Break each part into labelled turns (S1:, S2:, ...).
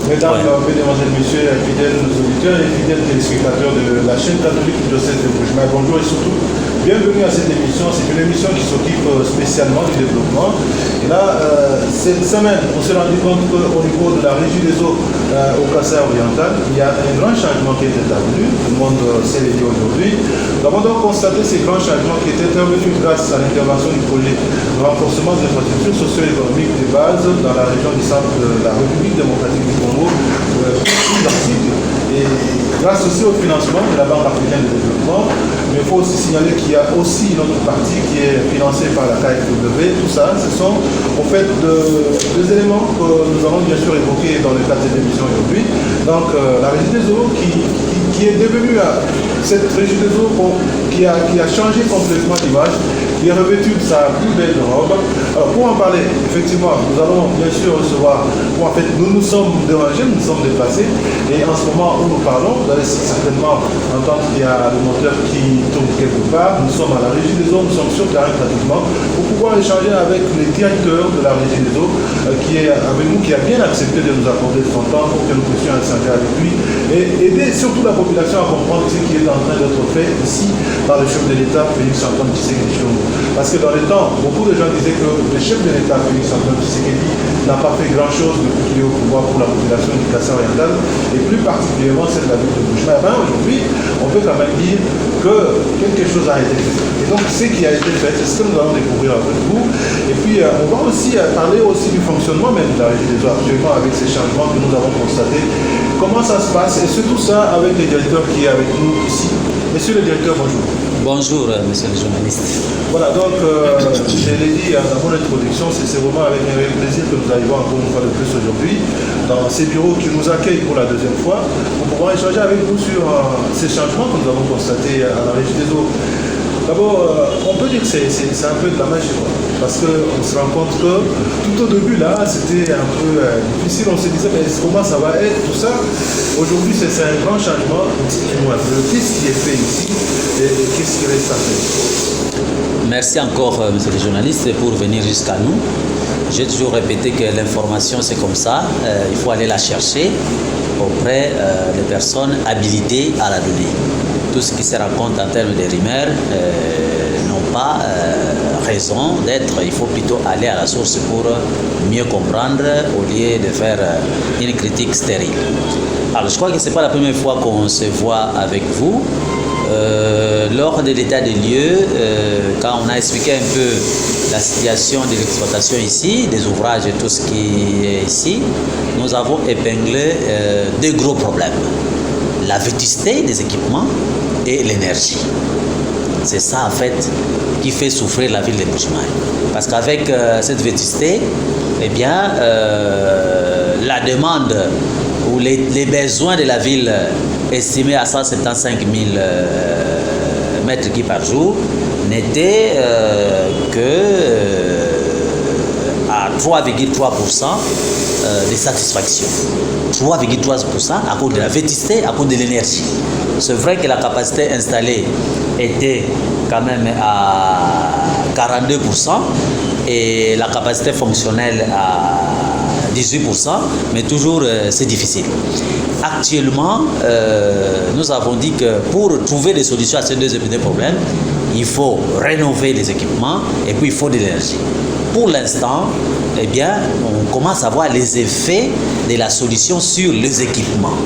S1: Mesdames, mesdemoiselles, messieurs, fidèles auditeurs et fidèles téléspectateurs de la chaîne catholique du diocèse de Bujumbura, bonjour et surtout bienvenue à cette émission. C'est une émission qui s'occupe spécialement du développement. Et là, cette semaine, on s'est rendu compte qu'au niveau de la régie des eaux au Kasaï oriental, il y a un grand changement qui est intervenu. Tout le monde sait les dire aujourd'hui. Nous avons donc constaté ces grands changements qui étaient intervenus grâce à l'intervention du projet de renforcement des infrastructures socio-économiques de base dans la région du centre de la République démocratique du Congo, et grâce aussi au financement de la Banque africaine de développement. Mais il faut aussi signaler qu'il y a aussi une autre partie qui est financée par la KfW. Tout ça, ce sont en fait deux éléments que nous allons bien sûr évoquer dans le cadre de l'émission aujourd'hui. Donc la régie des eaux qui est devenue cette régie des eaux qui a changé complètement d'image, qui est revêtue de sa plus belle robe. Alors pour en parler, effectivement, nous allons bien sûr recevoir, en fait nous sommes dérangés, nous sommes déplacés, et en ce moment où nous parlons, vous allez certainement entendre qu'il y a le moteur qui tourne quelque part. Nous sommes à la régie des eaux, nous sommes sur terrain pratiquement, pour pouvoir échanger avec le directeur de la régie des eaux, qui est avec nous, qui a bien accepté de nous accorder son temps pour que nous puissions échanger avec lui, et aider surtout la population à comprendre ce qui est en train d'être fait ici par le chef de l'État, Félix Antoine Tshisekedi Tshilombo. Parce que dans le temps, beaucoup de gens disaient que le chef de l'État, Félix Antoine Tshisekedi, n'a pas fait grand-chose depuis qu'il est au pouvoir pour la population du Kasaï oriental, et plus particulièrement celle de la ville de Bujumbura. Ben, aujourd'hui, on peut quand même dire que quelque chose a été fait. Et donc, ce qui a été fait, c'est ce que nous allons découvrir avec vous. Et puis, on va aussi parler aussi du fonctionnement même de la régie des eaux actuellement avec ces changements que nous avons constatés. Comment ça se passe, et surtout ça avec le directeur qui est avec nous ici. Monsieur le directeur, bonjour.
S2: Bonjour, monsieur le journaliste.
S1: Voilà, donc, je l'ai dit dans mon introduction, c'est vraiment avec un réel plaisir que nous arrivons encore une fois de plus aujourd'hui dans ces bureaux qui nous accueillent pour la deuxième fois pour pouvoir échanger avec vous sur ces changements que nous avons constatés à la régie des eaux. D'abord, on peut dire que c'est un peu de la magie, quoi. Parce qu'on se rend compte que tout au début, là, c'était un peu difficile. On se disait, mais comment ça va être, tout ça. Aujourd'hui, c'est un grand changement. Dites-moi, qu'est-ce qui est fait ici et qu'est-ce qui reste à faire?
S2: Merci encore, monsieur le journaliste, pour venir jusqu'à nous. J'ai toujours répété que l'information, c'est comme ça. Il faut aller la chercher auprès des personnes habilitées à la donner. Tout ce qui se raconte en termes de rumeurs n'ont pas raison d'être. Il faut plutôt aller à la source pour mieux comprendre au lieu de faire une critique stérile. Alors je crois que ce n'est pas la première fois qu'on se voit avec vous. Lors de l'état des lieux, quand on a expliqué un peu la situation de l'exploitation ici, des ouvrages et tout ce qui est ici, nous avons épinglé deux gros problèmes. La vétusté des équipements et l'énergie. C'est ça en fait qui fait souffrir la ville de Bujumbura. Parce qu'avec cette vétusté, eh bien, la demande ou les besoins de la ville estimés à 175 000 mètres cubes par jour n'étaient que à 3,3% de satisfaction. 3,3% à cause de la vétusté, à cause de l'énergie. C'est vrai que la capacité installée était quand même à 42% et la capacité fonctionnelle à 18%, mais toujours c'est difficile. Actuellement, nous avons dit que pour trouver des solutions à ces deux problèmes, il faut rénover les équipements et puis il faut de l'énergie. Pour l'instant, eh bien, on commence à voir les effets de la solution sur les équipements.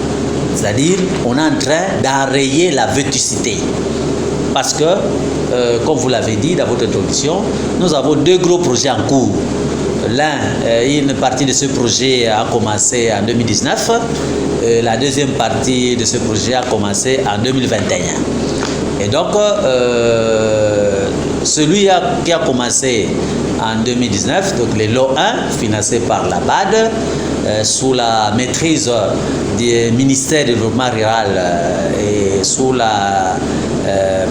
S2: C'est-à-dire, on est en train d'enrayer la vétusté. Parce que, comme vous l'avez dit dans votre introduction, nous avons deux gros projets en cours. Une partie de ce projet a commencé en 2019. La deuxième partie de ce projet a commencé en 2021. Et donc, celui qui a commencé en 2019, donc le lot 1, financé par la BAD, sous la maîtrise du ministère du développement rural et sous la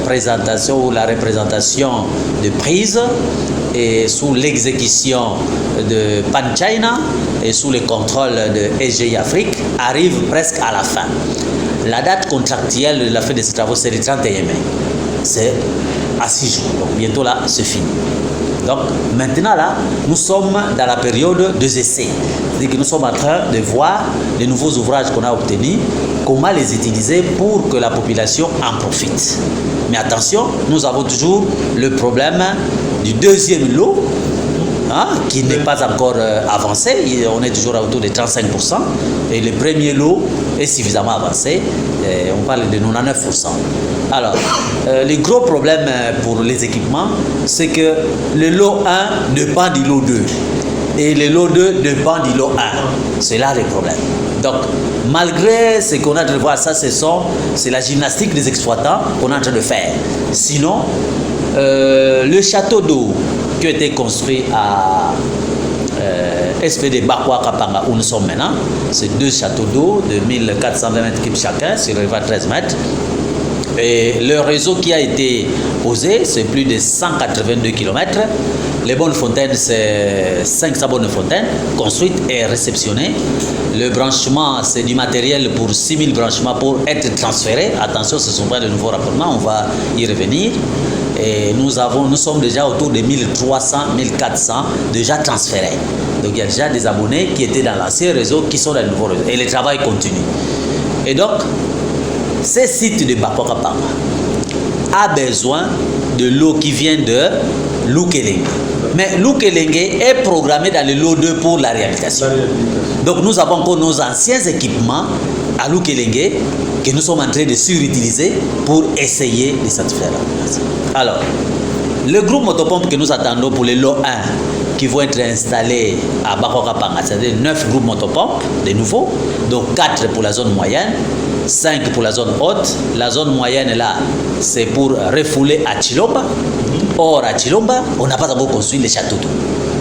S2: présentation ou la représentation de prise et sous l'exécution de Pan China et sous le contrôle de EGI Afrique, arrive presque à la fin. La date contractuelle de la fin de ces travaux, c'est le 31 mai. C'est à 6 jours. Donc bientôt là, c'est fini. Donc maintenant là, nous sommes dans la période des essais. C'est-à-dire que nous sommes en train de voir les nouveaux ouvrages qu'on a obtenus, comment les utiliser pour que la population en profite. Mais attention, nous avons toujours le problème du deuxième lot, qui n'est pas encore avancé. On est toujours autour de 35%. Et le premier lot est suffisamment avancé. On parle de 99%. Alors, le gros problème pour les équipements, c'est que le lot 1 dépend du lot 2. Et le lot 2 dépend du lot 1. C'est là le problème. Donc, malgré ce qu'on a de voir, ça, c'est la gymnastique des exploitants qu'on est en train de faire. Sinon, le château d'eau qui a été construit à SPD Bakwa Kapanga, où nous sommes maintenant, c'est 2 châteaux d'eau de 1420 mètres cubes chacun sur le 13 mètres. Et le réseau qui a été posé, c'est plus de 182 km. Les bonnes fontaines, c'est 500 bonnes fontaines construites et réceptionnées. Le branchement, c'est du matériel pour 6000 branchements pour être transférés. Attention, ce ne sont pas de nouveaux rapportements, on va y revenir. Et nous sommes déjà autour de 1300, 1400 déjà transférés. Donc il y a déjà des abonnés qui étaient dans l'ancien réseau qui sont dans le nouveau réseau. Et le travail continue. Et donc, ce site de Bakwa Kapanga a besoin de l'eau qui vient de Lukelenge. Mais Lukelenge est programmé dans le lot 2 pour la réhabilitation. Donc nous avons encore nos anciens équipements à Lukelenge que nous sommes en train de surutiliser pour essayer de satisfaire la population. Alors, le groupe motopompe que nous attendons pour le lot 1 qui vont être installés à Bakwa Kapanga, c'est-à-dire 9 groupes motopompes, de nouveaux, donc 4 pour la zone moyenne, 5 pour la zone haute. La zone moyenne là, c'est pour refouler à Chilomba. Or, à Chilomba, on n'a pas encore construit les châteaux d'eau.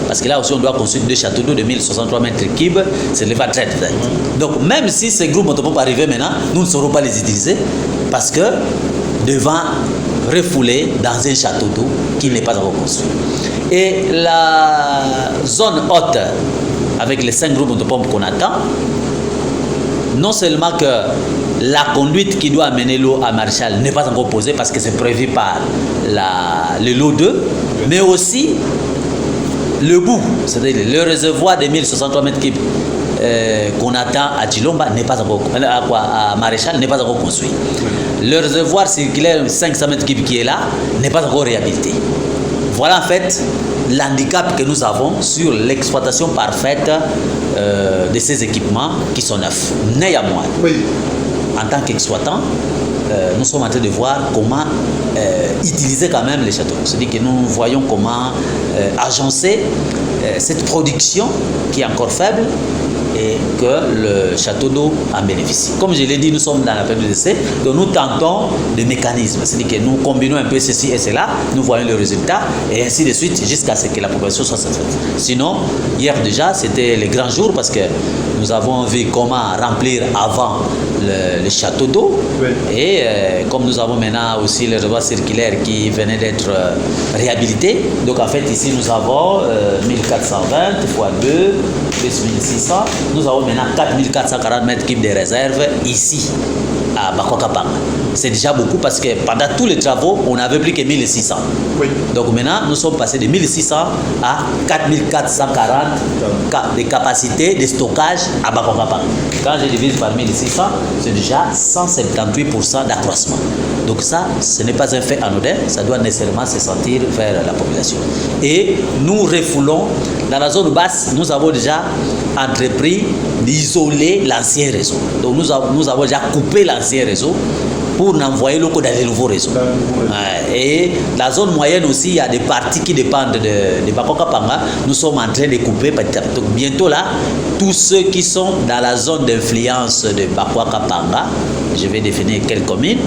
S2: Parce que là aussi, on doit construire 2 châteaux d'eau de 1063 mètres cubes. C'est le va très vite. Donc, même si ces groupes motopompes arrivent maintenant, nous ne saurons pas les utiliser parce que devant refouler dans un château d'eau qui n'est pas encore construit. Et la zone haute, avec les 5 groupes motopompes qu'on attend, non seulement que la conduite qui doit amener l'eau à Maréchal n'est pas encore posée parce que c'est prévu par le lot 2, mais aussi le bout, c'est-à-dire le réservoir de 1063 mètres cubes qu'on attend à Chilomba n'est pas encore, à Maréchal n'est pas encore construit. Le réservoir circulaire 500 mètres cubes qui est là n'est pas encore réhabilité. Voilà en fait l'handicap que nous avons sur l'exploitation parfaite de ces équipements qui sont neufs. Néanmoins, en tant qu'exploitant, nous sommes en train de voir comment utiliser quand même les châteaux. C'est-à-dire que nous voyons comment agencer cette production qui est encore faible et que le château d'eau en bénéficie. Comme je l'ai dit, nous sommes dans la période d'essai, donc nous tentons des mécanismes. C'est-à-dire que nous combinons un peu ceci et cela, nous voyons le résultat, et ainsi de suite, jusqu'à ce que la population soit satisfaite. Sinon, hier déjà, c'était le grand jour parce que nous avons vu comment remplir avant le château d'eau. Oui. Et comme nous avons maintenant aussi le réservoir circulaire qui venait d'être réhabilité, donc en fait ici nous avons 1420 x 2 plus 1600. Nous avons maintenant 4440 mètres cubes de réserve ici à Bakwa Kapanga. C'est déjà beaucoup parce que pendant tous les travaux, on n'avait plus que 1600. Oui. Donc maintenant, nous sommes passés de 1600 à 4440 de capacité de stockage à Bakwa Kapanga. Quand je divise par 1600, c'est déjà 178% d'accroissement. Donc ça, ce n'est pas un fait anodin, ça doit nécessairement se sentir vers la population. Et nous refoulons, dans la zone basse, nous avons déjà entrepris d'isoler l'ancien réseau. Donc nous avons déjà coupé l'ancien réseau pour n'envoyer l'eau que dans les nouveaux réseaux. Et la zone moyenne aussi, il y a des parties qui dépendent de Bakwa Kapanga. Nous sommes en train de couper petit à petit. Donc bientôt là, tous ceux qui sont dans la zone d'influence de Bakwa Kapanga, je vais définir quelle commune,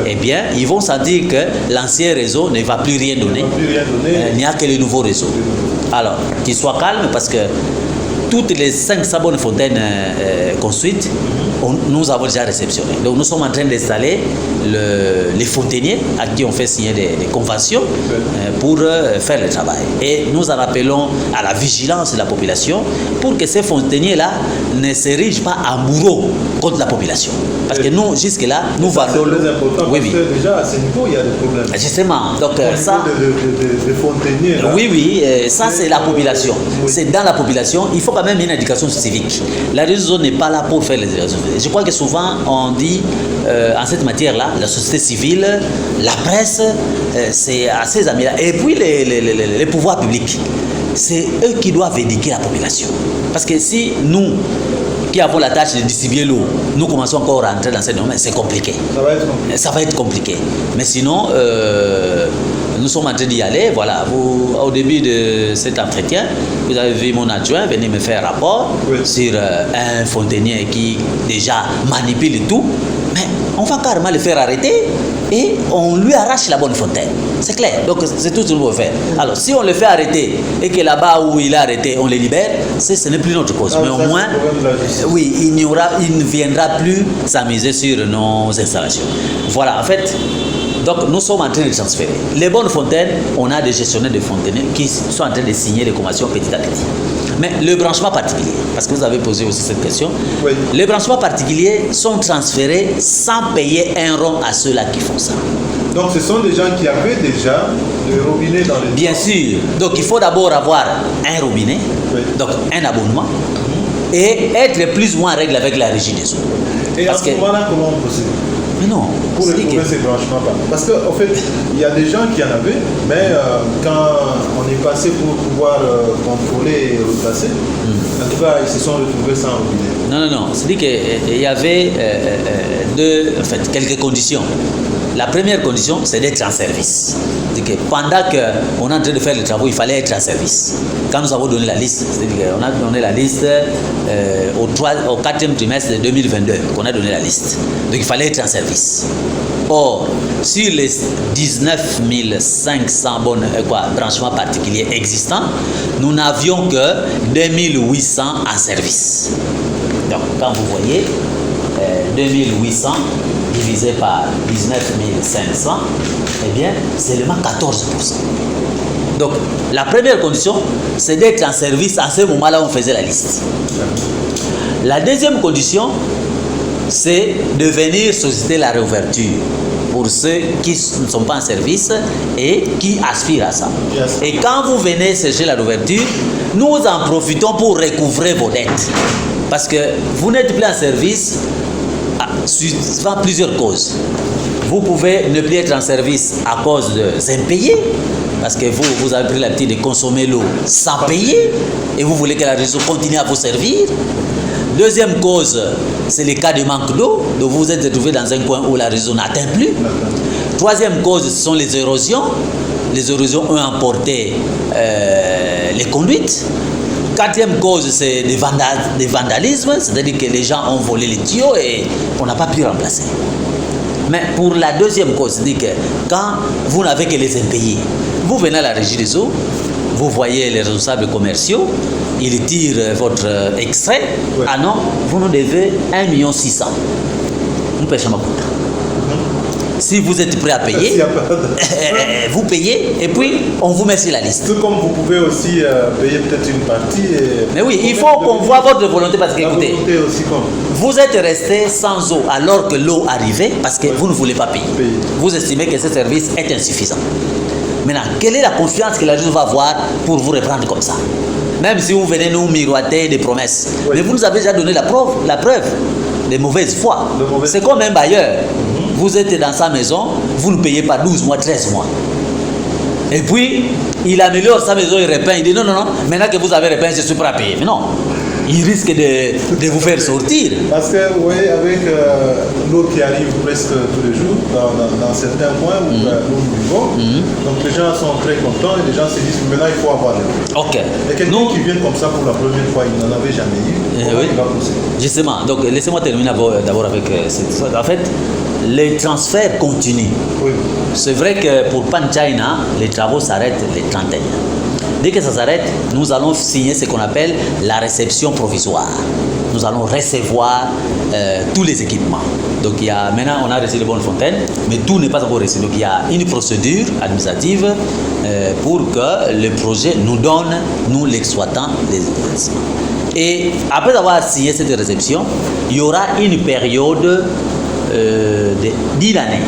S2: eh bien, ils vont sentir que l'ancien réseau ne va plus rien donner. Il n'y a que le nouveau réseau. Alors, qu'ils soient calmes parce que toutes les 500 bonnes fontaines construites, nous avons déjà réceptionné. Donc nous sommes en train d'installer les fontainiers à qui on fait signer des conventions pour faire le travail. Et nous en appelons à la vigilance de la population pour que ces fontainiers-là ne s'érigent pas en bourreaux contre la population. Parce que nous, jusque-là, nous vendons l'eau.
S1: C'est très important parce que déjà à ce niveau, il y a des problèmes.
S2: Justement, donc ça...
S1: Des fontainiers, là.
S2: Oui, ça c'est la population. C'est dans la population, il faut quand même une éducation civique. La réseau n'est pas là pour faire les éducations civiques. Je crois que souvent on dit en cette matière-là, la société civile, la presse, c'est à ces amis-là. Et puis les pouvoirs publics, c'est eux qui doivent éduquer la population. Parce que si nous, qui avons la tâche de distribuer l'eau, nous commençons encore à rentrer dans ce domaine, c'est compliqué. Ça va être compliqué. Mais sinon, nous sommes en train d'y aller. Voilà, au début de cet entretien, vous avez vu mon adjoint venir me faire un rapport sur un fontainier qui déjà manipule tout. Mais on va carrément le faire arrêter et on lui arrache la bonne fontaine. C'est clair. Donc c'est tout ce qu'on veut faire. Alors si on le fait arrêter et que là-bas où il est arrêté, on le libère, ce n'est plus notre cause. Mais au moins, oui, il ne viendra plus s'amuser sur nos installations. Voilà, en fait, donc nous sommes en train de transférer. Les bonnes fontaines, on a des gestionnaires de fontaines qui sont en train de signer les conventions petit à petit. Mais le branchement particulier, parce que vous avez posé aussi cette question, les branchements particuliers sont transférés sans payer un rond à ceux-là qui font ça.
S1: Donc ce sont des gens qui avaient déjà le robinet dans les...
S2: Bien sûr. Donc il faut d'abord avoir un robinet, donc un abonnement, et être plus ou moins en règle avec la régie des eaux.
S1: Et à ce moment-là, comment on procède?
S2: Mais non.
S1: Pour retrouver ces branchements. Parce qu'en fait, il y a des gens qui en avaient, mais quand on est passé pour pouvoir contrôler et replacer, en tout cas, ils se sont retrouvés sans robinet.
S2: Non. C'est-à-dire qu'il y avait quelques conditions. La première condition, c'est d'être en service. C'est-à-dire que pendant qu'on est en train de faire les travaux, il fallait être en service. Quand nous avons donné la liste, c'est-à-dire qu'on a donné la liste au 4e trimestre de 2022, qu'on a donné la liste. Donc il fallait être en service. Or, sur les 19 500 branchements particuliers existants, nous n'avions que 2800 en service. Donc quand vous voyez 2800 divisé par 19 500, eh bien, c'est seulement 14%. Donc, la première condition, c'est d'être en service à ce moment-là où on faisait la liste. La deuxième condition, c'est de venir solliciter la réouverture pour ceux qui ne sont pas en service et qui aspirent à ça. Et quand vous venez chercher la réouverture, nous en profitons pour recouvrer vos dettes. Parce que vous n'êtes plus en service suivant plusieurs causes. Vous pouvez ne plus être en service à cause de impayés, parce que vous avez pris l'habitude de consommer l'eau sans payer et vous voulez que la réseau continue à vous servir. Deuxième cause, c'est les cas de manque d'eau, donc vous vous êtes retrouvé dans un coin où la réseau n'atteint plus. Troisième cause, ce sont les érosions. Les érosions ont emporté les conduites. Quatrième cause, c'est des vandalismes, c'est-à-dire que les gens ont volé les tuyaux et on n'a pas pu remplacer. Mais pour la deuxième cause, c'est-à-dire que quand vous n'avez que les impayés, vous venez à la régie des eaux, vous voyez les responsables commerciaux, ils tirent votre extrait. Ouais. Ah non, vous nous devez 1 600 000. Nous pêchons ma compte. Si vous êtes prêt à payer, vous payez et puis on vous met sur la liste.
S1: Tout comme vous pouvez aussi payer peut-être une partie.
S2: Mais oui, il faut qu'on voit votre volonté parce que écoutez, vous êtes resté sans eau alors que l'eau arrivait parce que vous ne voulez pas payer. Vous estimez que ce service est insuffisant. Maintenant, quelle est la confiance que la juge va avoir pour vous reprendre comme ça? Même si vous venez nous miroiter des promesses. Oui. Mais vous nous avez déjà donné la preuve de mauvaise foi. C'est comme un bailleur. Vous êtes dans sa maison, vous ne payez pas 12 mois, 13 mois. Et puis, il améliore sa maison, il repeint, il dit non, maintenant que vous avez repeint, je suis prêt à payer. Mais non, il risque de vous faire sortir.
S1: Parce que, vous voyez, avec l'eau qui arrive presque tous les jours, dans certains points où nous vivons, donc les gens sont très contents et les gens se disent maintenant il faut avoir l'eau.
S2: Ok.
S1: Et quelqu'un qui vient comme ça pour la première fois, il n'en avait jamais eu, comment il va procéder?
S2: Justement, donc laissez-moi terminer d'abord avec cette histoire. En fait, les transferts continuent. Oui. C'est vrai que pour Pan China, les travaux s'arrêtent les 31. Dès que ça s'arrête, nous allons signer ce qu'on appelle la réception provisoire. Nous allons recevoir tous les équipements. Donc maintenant, on a reçu les bonnes fontaines, mais tout n'est pas encore reçu. Donc il y a une procédure administrative pour que le projet nous donne, nous l'exploitant, des investissements. Et après avoir signé cette réception, il y aura une période d'1 année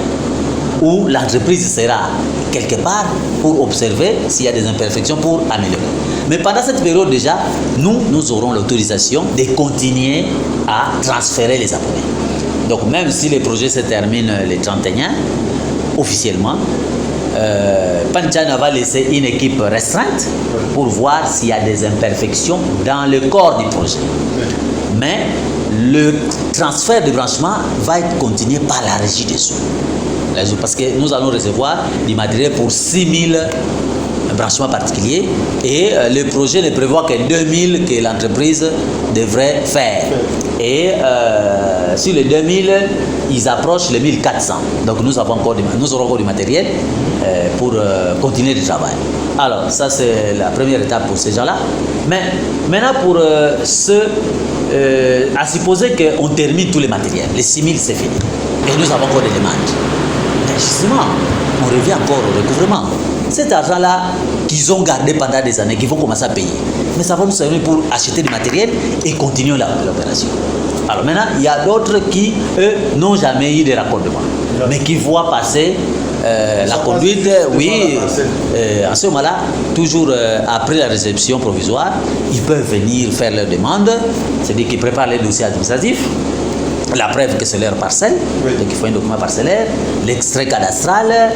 S2: où l'entreprise sera quelque part pour observer s'il y a des imperfections pour améliorer. Mais pendant cette période déjà, nous aurons l'autorisation de continuer à transférer les abonnés. Donc même si les projets se terminent le 31, officiellement, Panchan va laisser une équipe restreinte pour voir s'il y a des imperfections dans le corps du projet. Mais le transfert de branchement va être continué par la régie des eaux. Parce que nous allons recevoir du matériel pour 6000 branchements particuliers et le projet ne prévoit que 2000 que l'entreprise devrait faire. Et sur les 2000, ils approchent les 1400. Donc nous aurons encore du matériel pour continuer le travail. Alors ça c'est la première étape pour ces gens-là. Mais maintenant pour ceux, à supposer qu'on termine tous les matériels, les 6000 c'est fini. Et nous avons encore des demandes. Justement, on revient encore au recouvrement. Cet argent-là qu'ils ont gardé pendant des années, qu'ils vont commencer à payer. Mais ça va nous servir pour acheter du matériel et continuer l'opération. Alors maintenant, il y a d'autres qui, eux, n'ont jamais eu de raccordement, mais qui voient passer la conduite, oui, en ce moment-là, toujours après la réception provisoire, ils peuvent venir faire leur demande, c'est-à-dire qu'ils préparent les dossiers administratifs, la preuve que c'est leur parcelle, donc il faut un document parcellaire, l'extrait cadastral,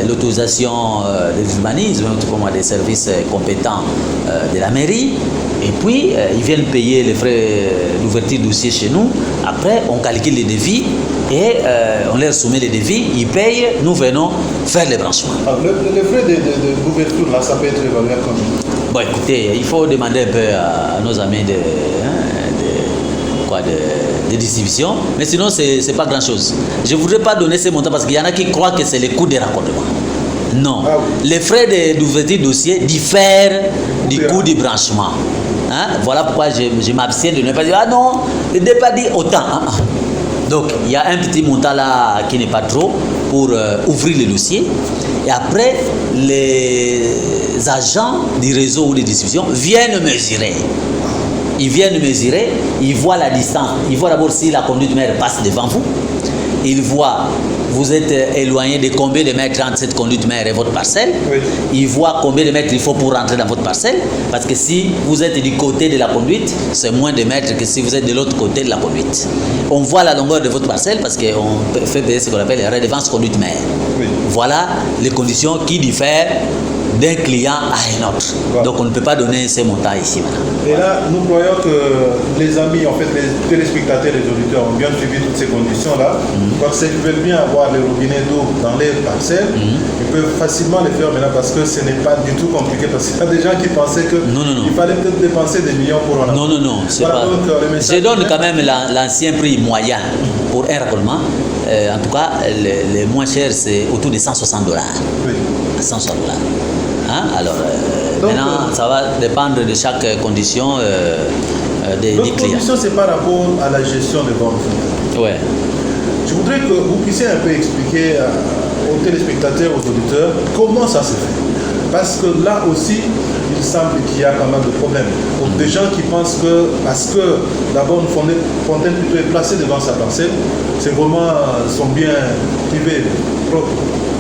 S2: l'autorisation de l'urbanisme, des services compétents de la mairie, et puis ils viennent payer les frais d'ouverture de dossier chez nous. Après, on calcule les devis et on leur soumet les devis, ils payent, nous venons faire les branchements.
S1: Alors, les frais d'ouverture, là, ça peut être évalué comme...
S2: Bon, écoutez, il faut demander un peu à nos amis de distribution, mais sinon c'est pas grand chose. Je voudrais pas donner ces montants parce qu'il y en a qui croient que c'est les coûts des raccordements. Non, les frais d'ouverture de dossier diffèrent du coût du branchement. Voilà pourquoi je m'abstiens de ne pas dire ah non, ne pas dire autant. Donc il y a un petit montant là qui n'est pas trop pour ouvrir le dossier, et après les agents du réseau ou de distribution viennent mesurer. Ils viennent mesurer, ils voient la distance, ils voient d'abord si la conduite mère passe devant vous, ils voient vous êtes éloigné de combien de mètres entre cette conduite mère et votre parcelle, ils voient combien de mètres il faut pour rentrer dans votre parcelle, parce que si vous êtes du côté de la conduite, c'est moins de mètres que si vous êtes de l'autre côté de la conduite. On voit la longueur de votre parcelle parce qu'on fait payer ce qu'on appelle la redevance conduite mère. Voilà les conditions qui diffèrent d'un client à un autre. Voilà. Donc on ne peut pas donner ces montants ici maintenant.
S1: Et là, nous croyons que les amis, en fait, les téléspectateurs, les auditeurs ont bien suivi toutes ces conditions-là. Parce qu'ils veulent bien avoir les robinets d'eau dans les parcelles, ils peuvent facilement les faire maintenant parce que ce n'est pas du tout compliqué. Parce qu'il y a des gens qui pensaient qu'il fallait peut-être dépenser des millions pour en avoir.
S2: Non, c'est voilà, pas... Donc, je donne quand même l'ancien prix moyen pour un raccordement. En tout cas, le moins cher, c'est autour de $160. Oui. $160. Alors, maintenant, ça va dépendre de chaque condition des clients.
S1: La condition, c'est par rapport à la gestion des bornes.
S2: Ouais.
S1: Je voudrais que vous puissiez un peu expliquer aux téléspectateurs, aux auditeurs, comment ça se fait. Parce que là aussi, il semble qu'il y a quand même des problèmes. Donc, des gens qui pensent que, parce que la borne fontaine plutôt est placée devant sa parcelle, c'est vraiment son bien privé, propre.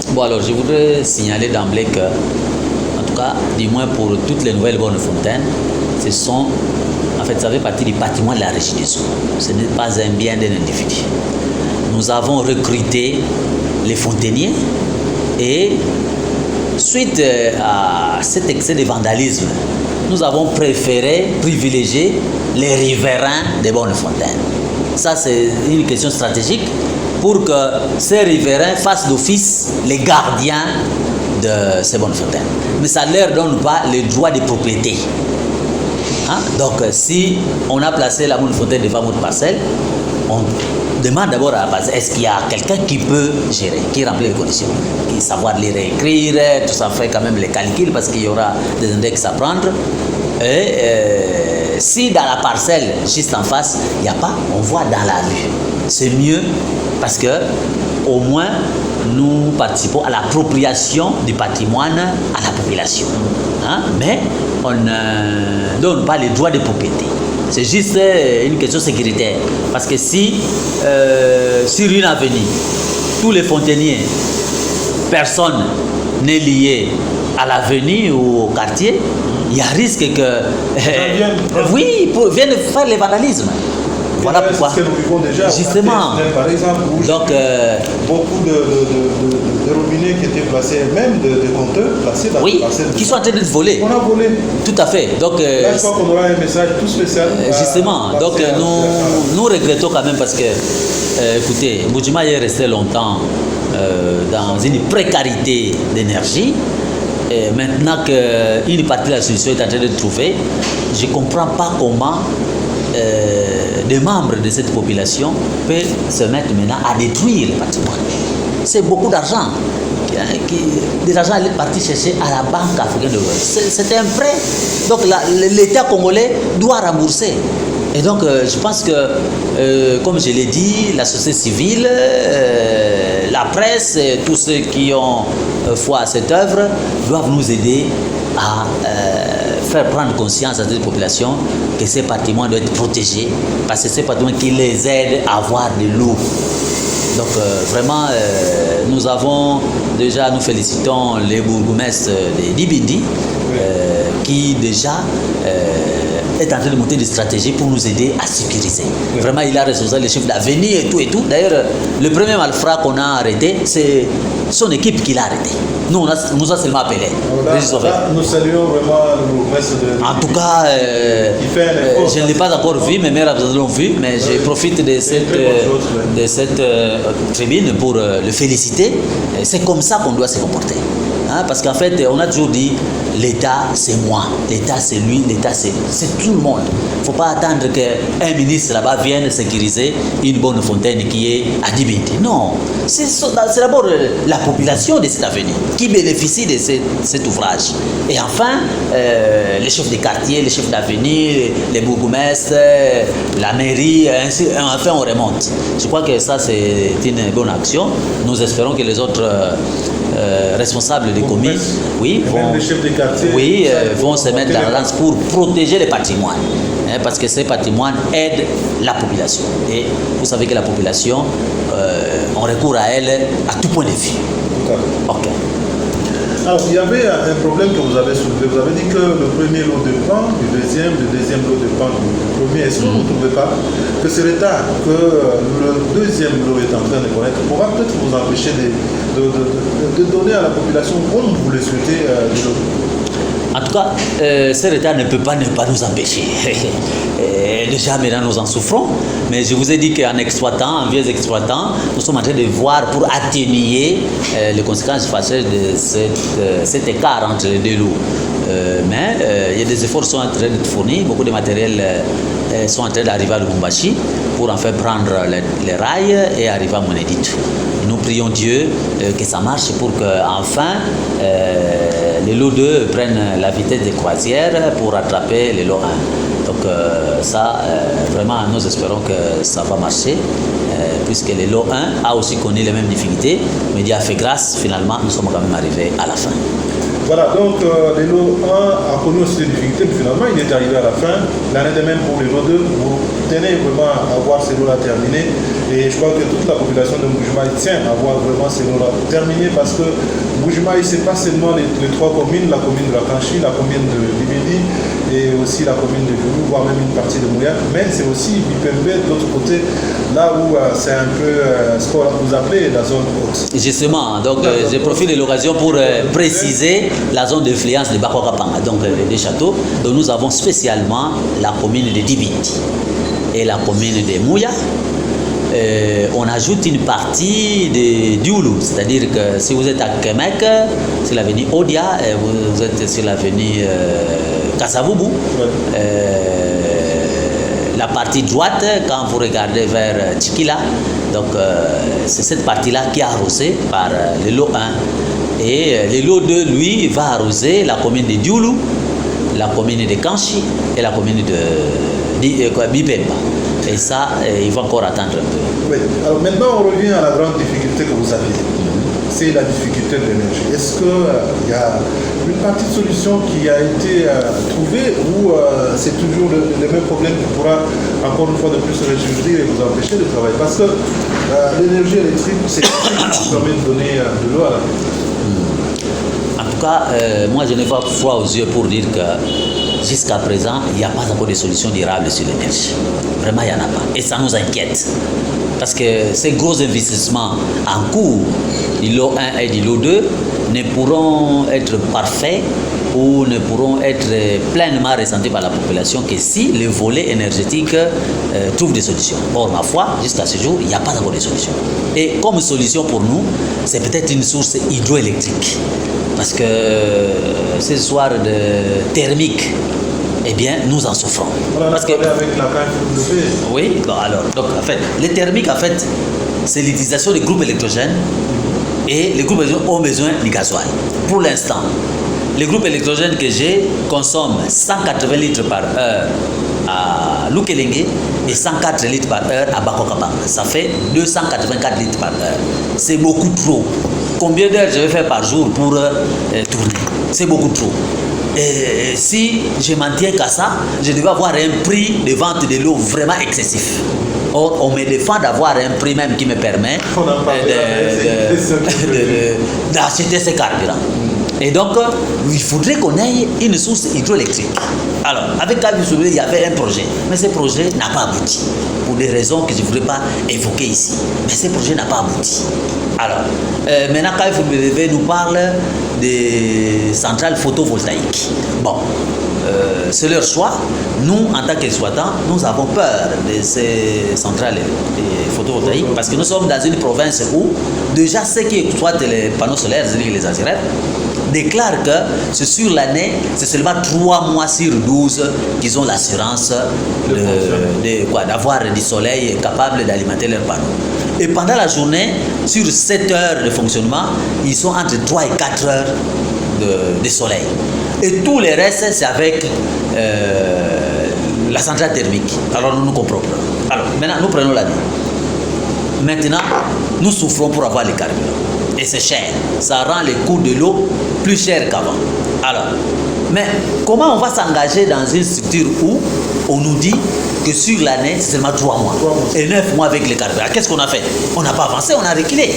S2: Bon, alors, je voudrais signaler d'emblée que, en tout cas, du moins pour toutes les nouvelles bornes fontaines, ce sont, en fait, ça fait partie du patrimoine de la régie des eaux. Ce n'est pas un bien d'un individu. Nous avons recruté les fontainiers et suite à cet excès de vandalisme, nous avons préféré privilégier les riverains des bornes fontaines. Ça, c'est une question stratégique pour que ces riverains fassent d'office les gardiens de ces bornes fontaines. Mais ça ne leur donne pas le droit de propriété. Donc, si on a placé la borne fontaine devant votre parcelle, on demande d'abord à la base, est-ce qu'il y a quelqu'un qui peut gérer, qui remplit les conditions, qui savoir lire et écrire, tout ça fait quand même les calculs parce qu'il y aura des index à prendre. Et si dans la parcelle, juste en face, il n'y a pas, on voit dans la rue. C'est mieux parce que au moins nous participons à l'appropriation du patrimoine à la population. Hein? Mais on ne donne pas les droits de propriété. C'est juste une question sécuritaire. Parce que si sur une avenue, tous les fontainiers, personne n'est lié à l'avenue ou au quartier, il y a risque que oui, viennent faire le vandalisme. Voilà pourquoi.
S1: C'est ce que nous vivons déjà.
S2: Justement.
S1: Par exemple,
S2: donc,
S1: beaucoup de robinets qui étaient placés, même de compteurs placés dans
S2: oui,
S1: la parcelle.
S2: Qui sont en train de voler.
S1: On a volé.
S2: Tout à fait. Donc,
S1: là, je crois qu'on aura un message tout spécial.
S2: Justement. Donc, nous regrettons quand même parce que, écoutez, Mbujima est resté longtemps dans une précarité d'énergie. Et maintenant qu'une partie de la solution est en train de trouver, je ne comprends pas comment des membres de cette population peuvent se mettre maintenant à détruire le patrimoine. C'est beaucoup d'argent. De l'argent est parti chercher à la Banque africaine de l'Ouest. C'est un prêt. Donc l'État congolais doit rembourser. Et donc je pense que, comme je l'ai dit, la société civile, la presse, tous ceux qui ont foi à cette œuvre doivent nous aider à faire prendre conscience à cette population que ces patrimoines doivent être protégés parce que c'est ces patrimoines qui les aident à avoir de l'eau. Donc vraiment, nous félicitons les bourgmestres de Dibindi qui déjà est en train de monter des stratégies pour nous aider à sécuriser. Vraiment, il a responsable les chefs d'avenir et tout. D'ailleurs, le premier malfrat qu'on a arrêté, c'est son équipe qui l'a arrêté. Nous, on nous a seulement appelé.
S1: Là, nous saluons vraiment le bourgmestre de
S2: En tout cas, je ne l'ai pas encore vu, mes mères l'ont vu, mais je profite de cette tribune pour le féliciter. C'est comme ça qu'on doit se comporter. Hein, parce qu'en fait, on a toujours dit, l'État c'est moi, l'État c'est lui, l'État c'est tout le monde. Il ne faut pas attendre qu'un ministre là-bas vienne sécuriser une bonne fontaine qui est à Dibindi. Non, c'est d'abord la population de cette avenue qui bénéficie de cet ouvrage. Et enfin, les chefs de quartier, les chefs d'avenue, les bourgmestres, la mairie, ainsi, enfin on remonte. Je crois que ça c'est une bonne action. Nous espérons que les autres responsables des communes, oui, vont se mettre dans la lance pour protéger les patrimoines. Hein, parce que ces patrimoines aident la population. Et vous savez que la population, on recourt à elle à tout point de vue. Ok.
S1: Alors, il y avait un problème que vous avez soulevé. Vous avez dit que le premier lot de pain, le deuxième lot de pain, le premier, est-ce que vous ne trouvez pas que ce retard que le deuxième lot est en train de connaître pourra peut-être vous empêcher de donner à la population comme vous le souhaitez de l'eau?
S2: En tout cas, ce retard ne peut pas nous empêcher. Déjà, maintenant, nous en souffrons. Mais je vous ai dit qu'en exploitant, en vieux exploitant, nous sommes en train de voir pour atténuer les conséquences fâcheuses de cet écart entre les deux lots. Mais il y a des efforts qui sont en train d'être fournis. Beaucoup de matériel sont en train d'arriver à Lubumbashi pour en faire prendre les rails et arriver à Monédite. Nous prions Dieu que ça marche pour qu'enfin les lots 2 prennent la vitesse des croisières pour rattraper les lots 1. Donc vraiment, nous espérons que ça va marcher, puisque le lot 1 a aussi connu les mêmes difficultés, mais Dieu a fait grâce, finalement, nous sommes quand même arrivés à la fin.
S1: Voilà, donc le lot 1 a connu aussi des difficultés, mais finalement, il est arrivé à la fin. L'année de même pour le lot 2, vous tenez vraiment à voir ces lots-là terminés. Et je crois que toute la population de Mbujima tient à voir vraiment ces lots-là terminés, parce que Mbujima, ce n'est pas seulement les 3 communes, la commune de la Kanchi, la commune de Dibindi, et aussi la commune de Goulou, voire même une partie de Mouya, mais c'est aussi Bipembe de l'autre côté, là où c'est un peu ce qu'on vous appelez la zone haute.
S2: Justement, donc je profite de l'occasion pour préciser la zone d'influence de Bakwakapanga, donc les deux châteaux, dont nous avons spécialement la commune de Dibindi et la commune de Mouya. On ajoute une partie de Dioulou, c'est-à-dire que si vous êtes à Kemek, sur l'avenue Odia, vous êtes sur l'avenue Kasavubu, la partie droite, quand vous regardez vers Tchikila, donc c'est cette partie-là qui est arrosée par le lot 1. Et le lot 2, lui, va arroser la commune de Dioulou, la commune de Kanchi et la commune de Bipemba. Et ça, il va encore attendre un peu.
S1: Oui. Alors maintenant, on revient à la grande difficulté que vous avez. C'est la difficulté de l'énergie. Est-ce qu'il y a une partie de solution qui a été trouvée ou c'est toujours le même problème qui pourra encore une fois de plus se réjouir et vous empêcher de travailler? Parce que l'énergie électrique, c'est ce qui permet de donner de l'eau à la ville.
S2: En tout cas, moi je n'ai pas froid aux yeux pour dire que jusqu'à présent, il n'y a pas encore de solution durable sur l'énergie. Vraiment, il n'y en a pas. Et ça nous inquiète. Parce que ces gros investissements en cours, l'îlot 1 et l'îlot 2, ne pourront être parfaits ou ne pourront être pleinement ressentis par la population que si le volet énergétique trouve des solutions. Or, ma foi, jusqu'à ce jour, il n'y a pas encore de solution. Et comme solution pour nous, c'est peut-être une source hydroélectrique. Parce que ce soir de thermique, eh bien, nous en souffrons.
S1: On en a
S2: parce
S1: parlé avec la KFW.
S2: Oui, bon alors, donc en fait, les thermiques, en fait, c'est l'utilisation des groupes électrogènes et les groupes électrogènes ont besoin du gasoil. Pour l'instant, les groupes électrogènes que j'ai consomment 180 litres par heure à Lukelenge et 104 litres par heure à Bakokabanga. Ça fait 284 litres par heure. C'est beaucoup trop. Combien d'heures je vais faire par jour pour tourner? C'est beaucoup trop. Et si je m'en tiens qu'à ça, je devais avoir un prix de vente de l'eau vraiment excessif. Or, on me défend d'avoir un prix même qui me permet d'acheter ces carburants. Et donc, il faudrait qu'on ait une source hydroélectrique. Alors, avec KFW, il y avait un projet, mais ce projet n'a pas abouti, pour des raisons que je ne voudrais pas évoquer ici. Mais ce projet n'a pas abouti. Alors, maintenant, KFW nous parle des centrales photovoltaïques. Bon, c'est leur choix. Nous, en tant qu'exploitants, nous avons peur de ces centrales photovoltaïques parce que nous sommes dans une province où déjà ceux qui exploitent les panneaux solaires, c'est-à-dire les AZRF, déclarent que c'est sur l'année, c'est seulement 3 mois sur 12 qu'ils ont l'assurance d'avoir du soleil capable d'alimenter leurs panneaux. Et pendant la journée, sur 7 heures de fonctionnement, ils sont entre 3 et 4 heures de soleil. Et tout le reste, c'est avec la centrale thermique. Alors nous comprenons. Alors maintenant, nous prenons la vie. Maintenant, nous souffrons pour avoir les carburants. Et c'est cher. Ça rend les coûts de l'eau plus chers qu'avant. Alors, mais comment on va s'engager dans une structure où on nous dit que sur l'année, c'est seulement 3 mois et 9 mois avec les carburants? Qu'est-ce qu'on a fait? On n'a pas avancé, on a reculé.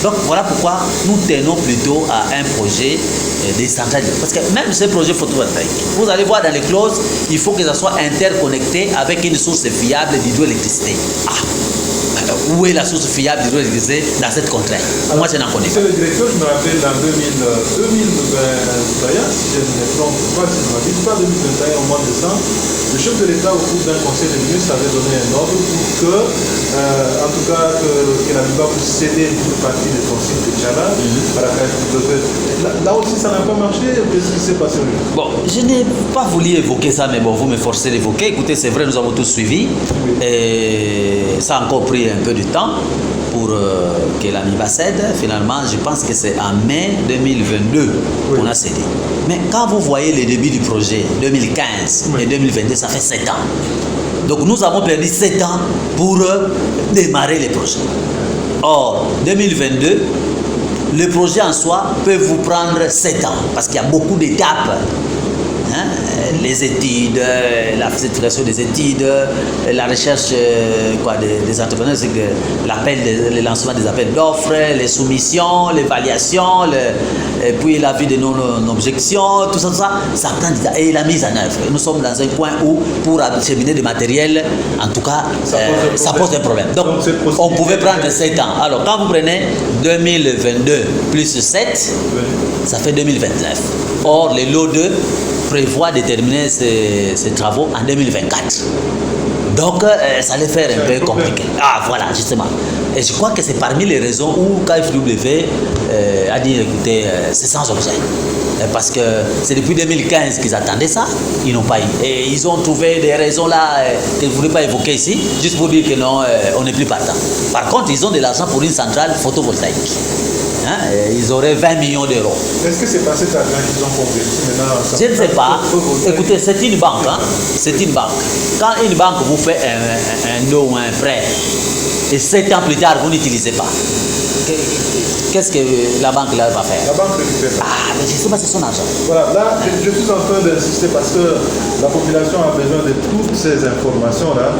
S2: Donc voilà pourquoi nous tenons plutôt à un projet décentralisé. Parce que même ce projet photovoltaïque, vous allez voir dans les clauses, il faut que ça soit interconnecté avec une source fiable d'hydroélectricité. Où est la source fiable d'hydroélectricité dans cette contrainte? Moi, je n'en connais pas.
S1: Monsieur le directeur, je me rappelle en 2021, si je ne me trompe pas, si je ne m'abuse pas, 2021, au mois de décembre, le chef de l'État, au cours d'un conseil de ministres, avait donné un ordre pour que, en tout cas, que la MIBA puisse céder une partie de son site de Tchala à la KFW. Là aussi, ça n'a pas marché. Qu'est-ce qui s'est passé?
S2: Bon, je n'ai pas voulu évoquer ça, mais bon, vous me forcez d'évoquer. Écoutez, c'est vrai, nous avons tous suivi. Et ça a encore pris un peu de temps pour que la MIBA cède. Finalement, je pense que c'est en mai 2022 qu'on a cédé. Mais quand vous voyez le début du projet, 2015 et 2022, ça fait 7 ans. Donc nous avons perdu 7 ans pour démarrer les projets. Or, 2022, le projet en soi peut vous prendre 7 ans parce qu'il y a beaucoup d'étapes. Hein? Les études, la certification des études, la recherche des entrepreneurs, c'est le lancement des appels d'offres, les soumissions, l'évaluation, et puis la vie de non-objection, tout ça, ça prend du temps. Et la mise en œuvre. Nous sommes dans un coin où, pour acheminer du matériel, en tout cas, ça pose un problème. Donc on pouvait prendre 7 ans. Alors, quand vous prenez 2022 plus 7, ça fait 2029. Or, le lot 2 prévoit de terminer ces travaux en 2024. Donc, ça allait faire un peu compliqué. Ah, voilà, justement. Et je crois que c'est parmi les raisons où KfW a dit, écoutez, c'est sans objet. Parce que c'est depuis 2015 qu'ils attendaient ça, ils n'ont pas eu. Et ils ont trouvé des raisons là qu'ils ne voulaient pas évoquer ici, juste pour dire que non, on n'est plus partant. Par contre, ils ont de l'argent pour une centrale photovoltaïque. Hein? Ils auraient 20 millions d'euros.
S1: Est-ce que c'est pas cet argent qu'ils ont converti maintenant?
S2: Je ne sais pas. Écoutez, c'est une banque. Hein? C'est une banque. Quand une banque vous fait un don ou un prêt, et 7 ans plus tard, vous n'utilisez pas, qu'est-ce que la banque là va faire?
S1: La banque récupère.
S2: Ah, mais je ne sais pas, c'est son argent.
S1: Voilà, là, je suis en train d'insister parce que la population a besoin de toutes ces informations-là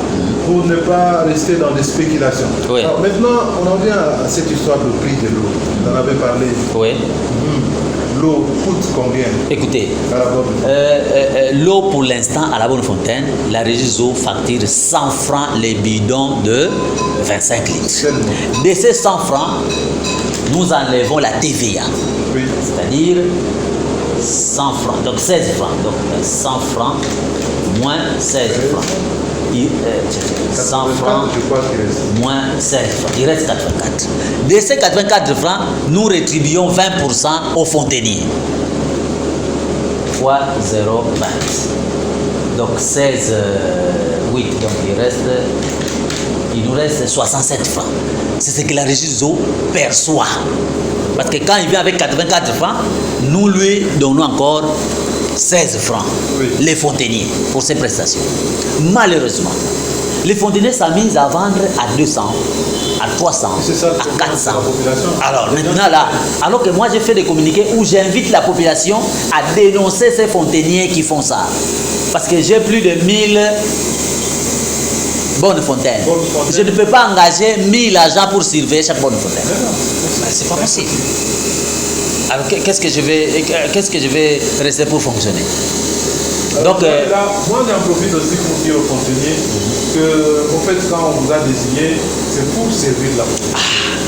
S1: pour ne pas rester dans des spéculations.
S2: Oui.
S1: Alors, maintenant, on en vient à cette histoire de prix de l'eau. Vous en avez parlé.
S2: Oui.
S1: L'eau coûte combien
S2: Écoutez,
S1: à la bonne
S2: l'eau pour l'instant à la Bonnefontaine, la régie eau facture 100 francs les bidons de 25 litres.
S1: Seulement.
S2: De ces 100 francs, nous enlevons la TVA.
S1: Oui.
S2: C'est-à-dire 100 francs, donc 16 francs. Donc 100 francs moins 16 francs. 100 francs
S1: Je crois qu'il reste.
S2: moins 16 francs. Il reste 84. De ces 84 francs, nous rétribuons 20% aux fontainiers. Fois 0,20. Donc 16, 8. Donc il nous reste 67 francs. C'est ce que la régie eau perçoit. Parce que quand il vient avec 84 francs, nous lui donnons encore 16 francs,
S1: oui,
S2: les fontainiers, pour ces prestations. Malheureusement, les fontainiers s'amusent à vendre à 200, à 300,
S1: ça,
S2: à 400.
S1: Alors
S2: maintenant là, alors que moi j'ai fait des communiqués où j'invite la population à dénoncer ces fontainiers qui font ça. Parce que j'ai plus de 1000 bonnes fontaines. Je ne peux pas engager 1000 agents pour surveiller chaque bonne fontaine. C'est pas possible. Alors qu'est-ce que je vais rester pour fonctionner?
S1: Donc là, moi j'en profite aussi pour dire aux fontainiers que, en fait, quand on vous a désigné, c'est pour servir la population.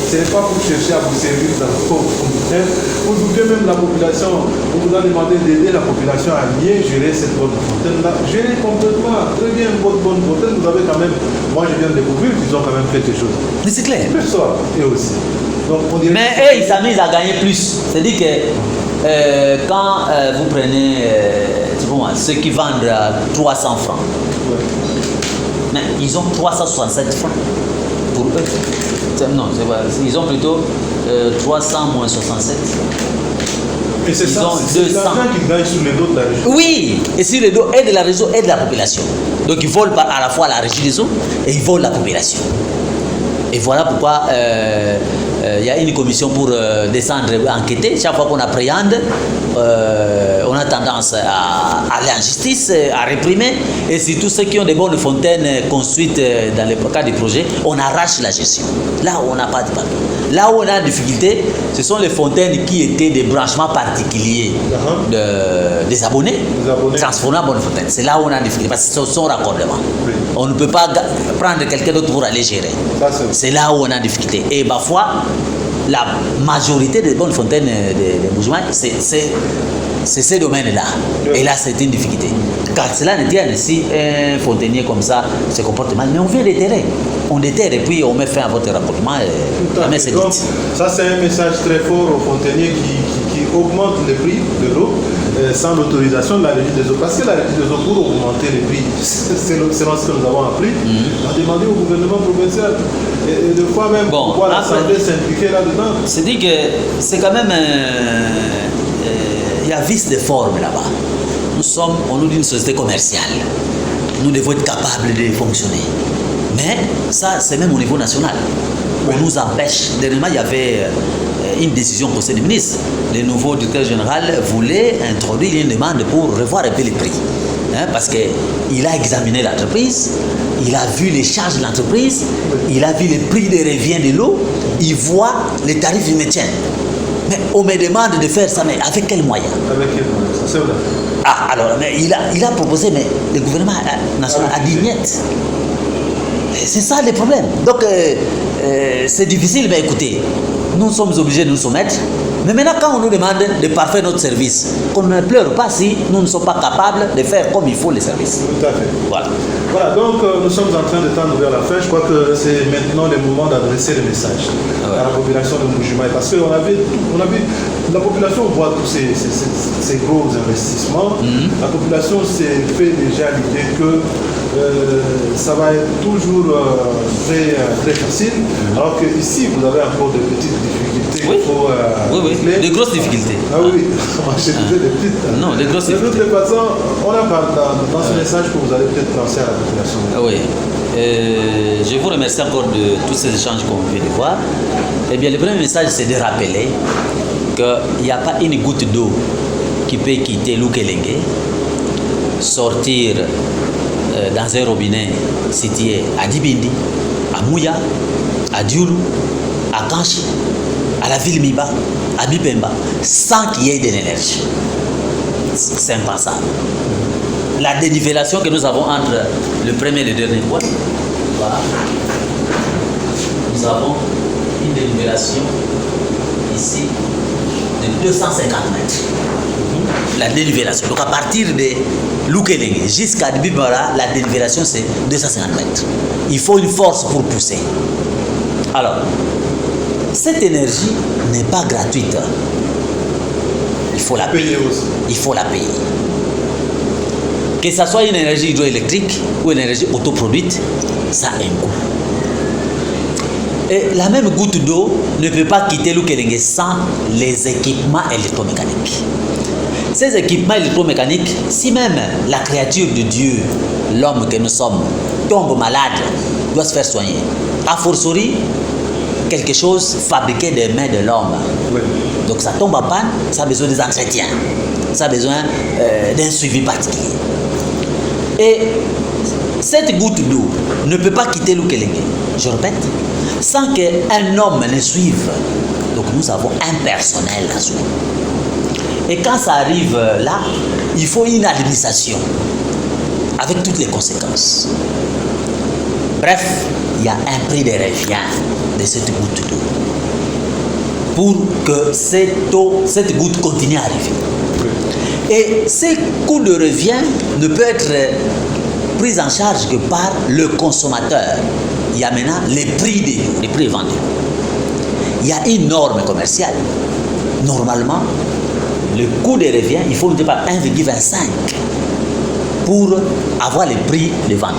S1: Ce n'est pas pour chercher à vous servir dans le pauvre fontaine. Aujourd'hui même la population, on vous a demandé d'aider la population à mieux gérer cette bonne fontaine-là. Gérer complètement, très bien votre bonne fontaine. Vous avez quand même, moi je viens de découvrir qu'ils ont quand même quelque chose.
S2: Mais c'est clair.
S1: Ça, et aussi. Donc,
S2: mais eux, ils s'amusent à gagner plus. C'est-à-dire que quand vous prenez ceux qui vendent à 300 francs, ouais, mais ils ont 367 francs pour eux. Non, ils ont plutôt 300 moins 67.
S1: Et c'est ça, c'est l'argent qu'ils gagnent sur les dos de la région.
S2: Oui, et sur les dos et de la région et de la population. Donc ils volent à la fois la régie des eaux et ils volent la population. Et voilà pourquoi il y a une commission pour descendre enquêter. Chaque fois qu'on appréhende, on a tendance à aller en justice, à réprimer. Et si tous ceux qui ont des bonnes fontaines construites dans le cas du projet, on arrache la gestion. Là où on n'a pas de problème. Là où on a des difficultés, ce sont les fontaines qui étaient des branchements particuliers des abonnés, transformés en bonnes fontaines. C'est là où on a des difficultés, parce que c'est son raccordement. Oui. On ne peut pas prendre quelqu'un d'autre pour aller gérer. C'est là où on a des difficultés. Et parfois, la majorité des bonnes fontaines de Bujumbura, c'est ces domaines-là. Et là, c'est une difficulté. Car cela ne tient si un fontainier comme ça se comporte mal. Mais on vient déterrer. On déterre et puis on met fin à votre raccordement.
S1: Donc, ça, c'est un message très fort aux fontainiers qui augmentent le prix de l'eau sans l'autorisation de la régie des eaux. Parce que la régie des eaux, pour augmenter les prix, selon ce que nous avons appris, a demandé au gouvernement provincial et de fois même pourquoi l'Assemblée s'impliquer là-dedans.
S2: C'est dit que c'est quand même il y a vice de forme là-bas. On nous dit une société commerciale. Nous devons être capables de fonctionner. Mais ça, c'est même au niveau national. On nous empêche. Dernièrement, il y avait une décision au Conseil des ministres. Le nouveau directeur général voulait introduire une demande pour revoir un peu les prix. Parce qu'il a examiné l'entreprise, il a vu les charges de l'entreprise, il a vu les prix de revient de l'eau, il voit les tarifs du maintien. Mais on me demande de faire ça, mais avec quels moyens?
S1: Avec quels moyens? Ça, c'est vrai.
S2: Ah, alors, mais il a proposé, mais le gouvernement national a dit niet. C'est ça le problème. Donc, c'est difficile, mais écoutez, nous sommes obligés de nous soumettre. Mais maintenant, quand on nous demande de parfaire notre service, qu'on ne pleure pas si nous ne sommes pas capables de faire comme il faut les services.
S1: Tout à fait.
S2: Voilà.
S1: Voilà, donc nous sommes en train de tendre vers la fin. Je crois que c'est maintenant le moment d'adresser le message à la population de Mbuji-Mayi. Parce qu'on a vu, la population voit tous ces gros investissements. La population s'est fait déjà l'idée que ça va être toujours très facile. Alors qu'ici, vous avez encore de petites difficultés.
S2: Oui,
S1: oui.
S2: De grosses difficultés.
S1: Ah oui, je disais des petites.
S2: Non, des grosses difficultés.
S1: De toute façon, on a dans ce message que vous allez peut-être lancer à la population.
S2: Oui. Je vous remercie encore de tous ces échanges qu'on vient de voir. Eh bien, le premier message, c'est de rappeler qu'il n'y a pas une goutte d'eau qui peut quitter Loukelenge, sortir dans un robinet situé à Dibindi, à Mouya, à Dioulou, à Kanchi, à la ville Miba, à Bipemba, sans qu'il y ait de l'énergie. C'est impensable. La dénivellation que nous avons entre le premier et le dernier point, voilà. Nous avons une dénivellation ici de 250 mètres. La dénivellation. Donc à partir de Loukelenge jusqu'à Bibara, la dénivellation c'est 250 mètres. Il faut une force pour pousser. Alors, cette énergie n'est pas gratuite. Il faut la payer. Il faut la payer. Que ce soit une énergie hydroélectrique ou une énergie autoproduite, ça a un coût. Et la même goutte d'eau ne peut pas quitter Loukelenge sans les équipements électromécaniques. Ces équipements électromécaniques, si même la créature de Dieu, l'homme que nous sommes, tombe malade, doit se faire soigner. A fortiori, quelque chose fabriqué des mains de l'homme.
S1: Oui.
S2: Donc ça tombe en panne, ça a besoin des entretiens, ça a besoin d'un suivi particulier. Et cette goutte d'eau ne peut pas quitter Loukelenge, je répète, sans qu'un homme ne suive. Donc nous avons un personnel là-dessus. Et quand ça arrive là, il faut une administration avec toutes les conséquences. Bref, il y a un prix de revient de cette goutte d'eau pour que cette goutte continue à arriver. Et ces coûts de revient ne peuvent être pris en charge que par le consommateur. Il y a maintenant les prix vendus. Il y a une norme commerciale. Normalement, le coût de revient, il faut le dire par 1,25 pour avoir les prix de vente.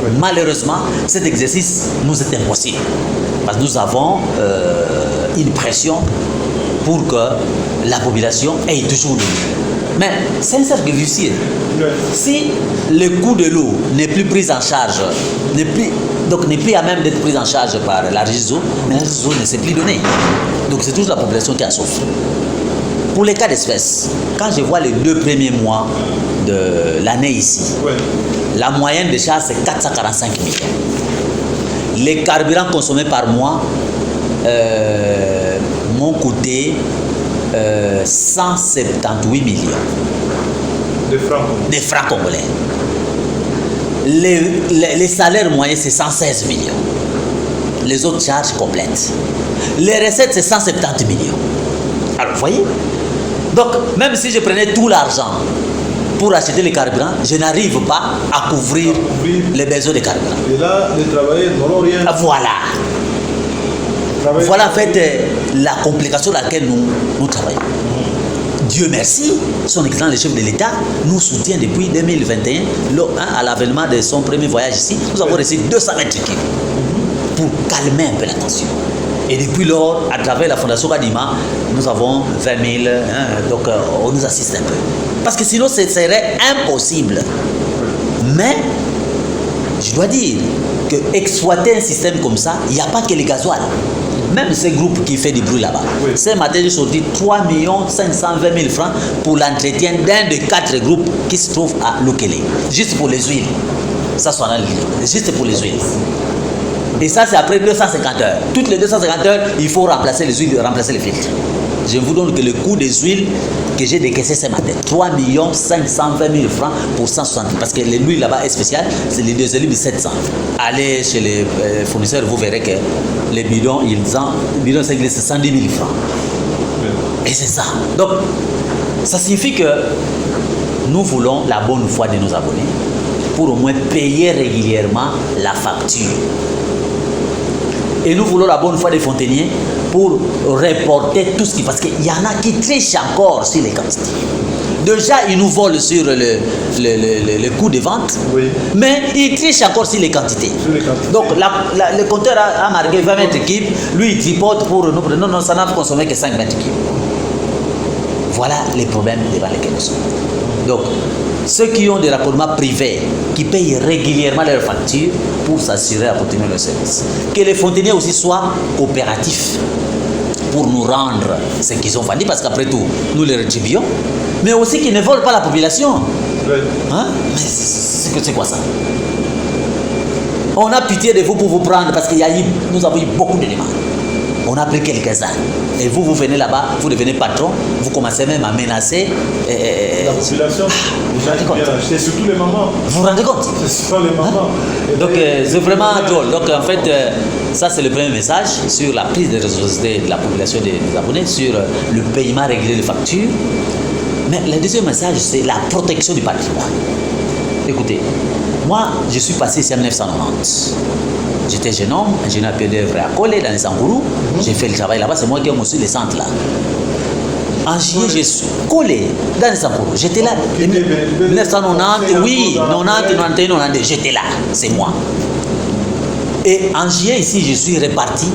S2: Oui. Malheureusement, cet exercice nous est impossible parce que nous avons une pression pour que la population ait toujours le mieux. Mais c'est un cercle vicieux. Oui. Si le coût de l'eau n'est plus pris en charge, n'est plus à même d'être pris en charge par la réseau, mais la réseau ne s'est plus donné. Donc c'est toujours la population qui a souffert. Pour les cas d'espèce, quand je vois les 2 premiers mois de l'année ici, oui, la moyenne de charge c'est 445 millions. Les carburants consommés par mois m'ont coûté 178 millions de francs congolais. Les salaires moyens c'est 116 millions. Les autres charges complètes. Les recettes c'est 170 millions. Alors vous voyez? Donc, même si je prenais tout l'argent pour acheter les carburants, je n'arrive pas à couvrir les besoins de carburant.
S1: Et là, les travailleurs n'auront rien.
S2: Voilà. Voilà en fait la complication dans laquelle nous travaillons. Dieu merci, son excellence le chef de l'État nous soutient depuis 2021 à l'avènement de son premier voyage ici. Nous avons reçu 200 mètres cubes pour calmer un peu la tension. Et depuis lors, à travers la Fondation Kadima, nous avons 20 000, donc on nous assiste un peu. Parce que sinon, ce serait impossible. Mais, je dois dire que exploiter un système comme ça, il n'y a pas que les gasoils. Même ces groupes qui font du bruit là-bas. Oui. Ce matin, j'ai sorti 3 520 000 francs pour l'entretien d'un des 4 groupes qui se trouvent à Loukelenge. Juste pour les huiles. Ça, c'est un livre. Juste pour les huiles. Et ça, c'est après 250 heures. Toutes les 250 heures, il faut remplacer les huiles, remplacer les filtres. Je vous donne que le coût des huiles que j'ai décaissé ce matin, 3 520 000 francs pour 160. Parce que l'huile là-bas est spéciale, c'est les 2 huiles de 700. Allez chez les fournisseurs, vous verrez que les bidons, c'est 110 000 francs. Et c'est ça. Donc, ça signifie que nous voulons la bonne foi de nos abonnés pour au moins payer régulièrement la facture. Et nous voulons la bonne foi des fontainiers pour reporter tout ce qui... Parce qu'il y en a qui trichent encore sur les quantités. Déjà, ils nous volent sur le coût de vente, oui. Mais ils trichent encore sur les quantités. Donc, le compteur a marqué 20 mètres cubes, lui, il tripote pour nous. Non, ça n'a consommé que 5 mètres cubes. Voilà les problèmes devant lesquels nous sommes. Donc, ceux qui ont des raccordements privés, qui payent régulièrement leurs factures pour s'assurer à continuer le service. Que les fontainiers aussi soient coopératifs pour nous rendre ce qu'ils ont vendu, parce qu'après tout, nous les rétribuons, mais aussi qu'ils ne volent pas la population.
S1: Oui.
S2: Hein? Mais c'est quoi ça? On a pitié de vous pour vous prendre, parce que nous avons eu beaucoup de demandes. On a pris quelques-uns. Et vous venez là-bas, vous devenez patron, vous commencez même à menacer.
S1: La population, les gens qui viennent acheter, surtout les mamans.
S2: Vous vous rendez compte?
S1: Ce sont les mamans.
S2: Hein? Donc c'est vraiment drôle. Donc en fait, ça c'est le premier message sur la prise de responsabilité de la population des abonnés, sur le paiement régulier des factures. Mais le deuxième message, c'est la protection du patrimoine. Écoutez, moi je suis passé ici en 1990. J'étais jeune homme, ingénieur pied d'œuvre à Kolé, dans les Sangourou. J'ai fait le travail là-bas, c'est moi qui ai construit les centres là. En juillet, j'ai collé dans les Sangourou. J'étais là. 1990, oui, 90, 91, 92, j'étais là, c'est moi. Et en juillet, ici, je suis reparti,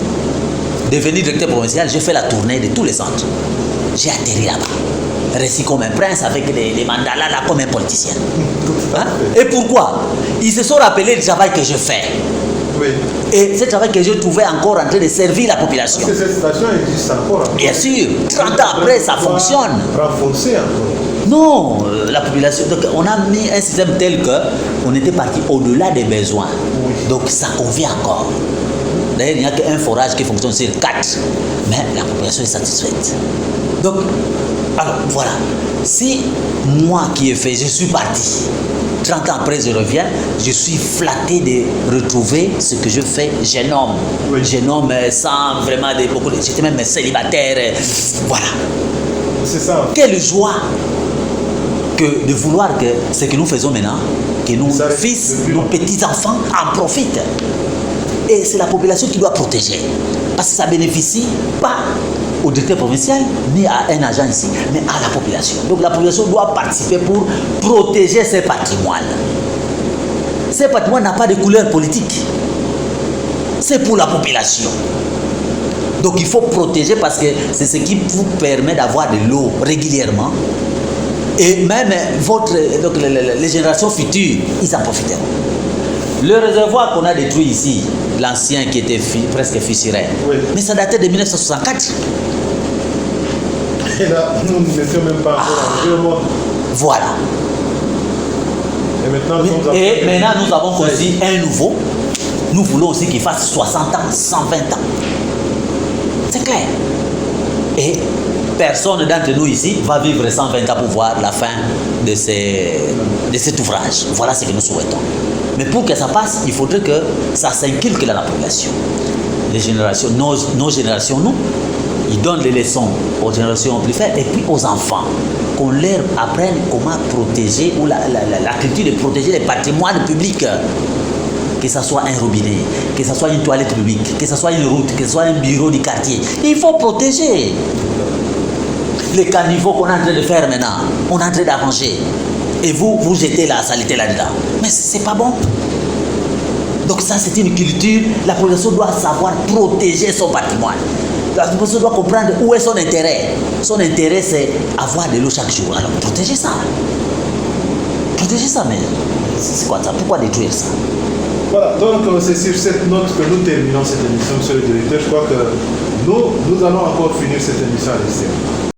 S2: devenu directeur provincial, j'ai fait la tournée de tous les centres. J'ai atterri là-bas. Récit comme un prince avec les mandalas là comme un politicien. Hein? Et pourquoi? Ils se sont rappelés du travail que je fais. Oui. Et ce travail que je trouvais encore en train de servir la population.
S1: Parce que cette station existe encore.
S2: Bien sûr, 30 ans après, ça fonctionne.
S1: Renforcer encore.
S2: Non, la population. Donc, on a mis un système tel qu'on était parti au-delà des besoins. Oui. Donc, ça convient encore. D'ailleurs, il n'y a qu'un forage qui fonctionne sur 4. Mais la population est satisfaite. Donc, alors, voilà. Si moi qui ai fait, je suis parti. 30 ans après, je reviens, je suis flatté de retrouver ce que je fais jeune homme. Oui. Jeune homme sans vraiment beaucoup de... J'étais même célibataire. Voilà.
S1: C'est ça.
S2: Quelle joie que de vouloir que ce que nous faisons maintenant, que nos fils, nos petits-enfants en profitent. Et c'est la population qui doit protéger. Parce que ça ne bénéficie pas au directeur provincial, ni à un agent ici, mais à la population. Donc la population doit participer pour protéger ses patrimoines. Ces patrimoines n'ont pas de couleur politique. C'est pour la population. Donc il faut protéger parce que c'est ce qui vous permet d'avoir de l'eau régulièrement. Et même les générations futures, ils en profiteront. Le réservoir qu'on a détruit ici, l'ancien qui était presque fissuré, oui. Mais ça datait de 1964.
S1: Et là, nous n'étions même pas encore en
S2: voilà. Et maintenant, nous avons construit un nouveau. Nous voulons aussi qu'il fasse 60 ans, 120 ans. C'est clair. Et personne d'entre nous ici va vivre 120 ans pour voir la fin de cet ouvrage. Voilà ce que nous souhaitons. Mais pour que ça passe, il faudrait que ça s'inculque dans la population. Les générations, nos générations, nous, ils donnent les leçons aux générations plus faibles et puis aux enfants. Qu'on leur apprenne comment protéger, ou la culture de protéger les patrimoines publics. Que ce soit un robinet, que ce soit une toilette publique, que ce soit une route, que ce soit un bureau du quartier. Il faut protéger. Les caniveaux qu'on est en train de faire maintenant, on est en train d'arranger. Et vous jetez la saleté là-dedans. Mais c'est pas bon. Donc ça, c'est une culture. La population doit savoir protéger son patrimoine. La population doit comprendre où est son intérêt. Son intérêt, c'est avoir de l'eau chaque jour. Alors, protégez ça. Protégez ça, mais c'est quoi ça? Pourquoi détruire ça?
S1: Voilà, donc c'est sur cette note que nous terminons cette émission, monsieur le directeur. Je crois que nous allons encore finir cette émission à l'extérieur.